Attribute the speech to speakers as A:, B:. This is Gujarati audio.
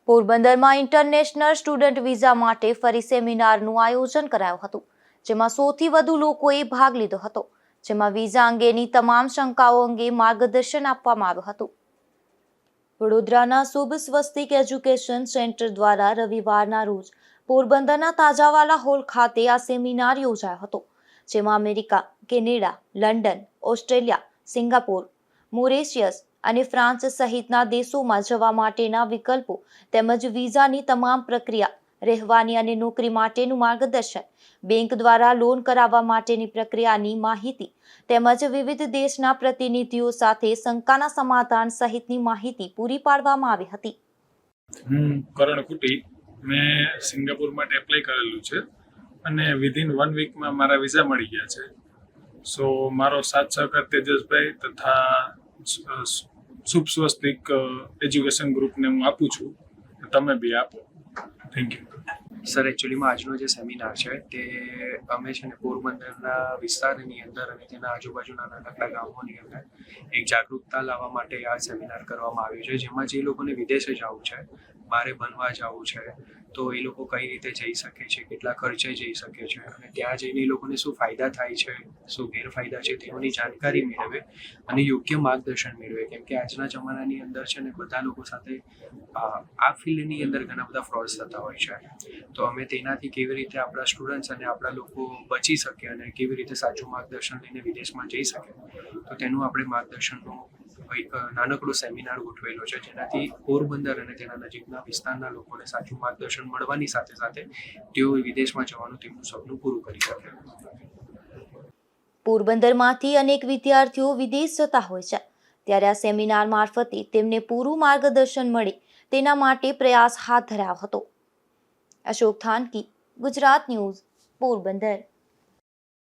A: પોરબંદરમાં ઇન્ટરનેશનલ સ્ટુડન્ટ વિઝા માટે ફરી સેમિનારનું આયોજન કરાયું હતું, જેમાં 100થી વધુ લોકોએ ભાગ લીધો હતો, જેમાં વિઝા અંગેની તમામ શંકાઓ અંગે માર્ગદર્શન આપવામાં આવ્યું હતું. વડોદરાના શુભ સ્વસ્તિક એજ્યુકેશન સેન્ટર દ્વારા રવિવારના રોજ પોરબંદરના તાજાવાલા હોલ ખાતે આ સેમિનાર યોજાયો હતો, જેમાં America, Canada, London, Australia, Singapore, Mauritius અને ફ્રાન્સ સહિતના દેશોમાં જવા માટેના વિકલ્પો તેમજ વિઝાની તમામ પ્રક્રિયા, રહેવાની અને નોકરી માટેનું માર્ગદર્શન, બેંક દ્વારા લોન કરાવવા માટેની પ્રક્રિયાની માહિતી તેમજ વિવિધ દેશના પ્રતિનિધિઓ સાથે શંકાના સમાધાન સહિતની માહિતી પૂરી પાડવામાં આવી હતી.
B: હું કરણ કુટી, મેં સિંગાપુર માટે એપ્લાય કરેલું છે અને વિધિન 1 વીકમાં મારા વિઝા મળી ગયા છે. સો મારો સાથ સહકાર તેજસભાઈ તથા શુભ સ્વસ્તિક એજ્યુકેશન ગ્રુપને હું આપું છું. તમે બી આપો. Thank you.
C: સર, એકચ્યુઅલીમાં આજનો જે સેમિનાર છે તે અમે છે ને પોરબંદરના વિસ્તારની અંદર અને તેના આજુબાજુના નાનકડા ગામોની અંદર એક જાગૃતતા લાવવા માટે આ સેમિનાર કરવામાં આવ્યું છે, જેમાં જે લોકોને વિદેશે જવું છે, બહાર ભણવા જવું છે, તો એ લોકો કઈ રીતે જઈ શકે છે, કેટલા ખર્ચે જઈ શકે છે અને ત્યાં જઈને એ લોકોને શું ફાયદા થાય છે, શું ગેરફાયદા છે તેઓની જાણકારી મેળવે અને યોગ્ય માર્ગદર્શન મેળવે. કેમ કે આજના જમાનાની અંદર છે ને બધા લોકો સાથે આ ફિલ્ડની અંદર ઘણા બધા ફ્રોડ્સ થતા હોય છે. તો અમે તેનાથી કેવી રીતે આપણા સ્ટુડન્ટ્સ અને આપણા લોકો બચી શકે અને કેવી રીતે સાચું માર્ગદર્શન લઈને વિદેશમાં જઈ શકે, તો તેનું આપણે માર્ગદર્શનનું એક નાનકડો સેમિનાર ગોઠવેલો છે, જેનાથી પોરબંદર અને તેના નજીકના વિસ્તારના લોકોને સાચું માર્ગદર્શન મળવાની સાથે સાથે તેઓ વિદેશમાં જવાનું તેમનું સપનું પૂરું કરી શકે.
A: પોરબંદરમાંથી અનેક વિદ્યાર્થીઓ વિદેશ જતા હોય છે, ત્યારે આ સેમિનાર મારફતે તેમને પૂરું માર્ગદર્શન મળે તેના માટે પ્રયાસ હાથ ધરાયો હતો. અશોક થાનકી, ગુજરાત ન્યૂઝ, પોરબંદર.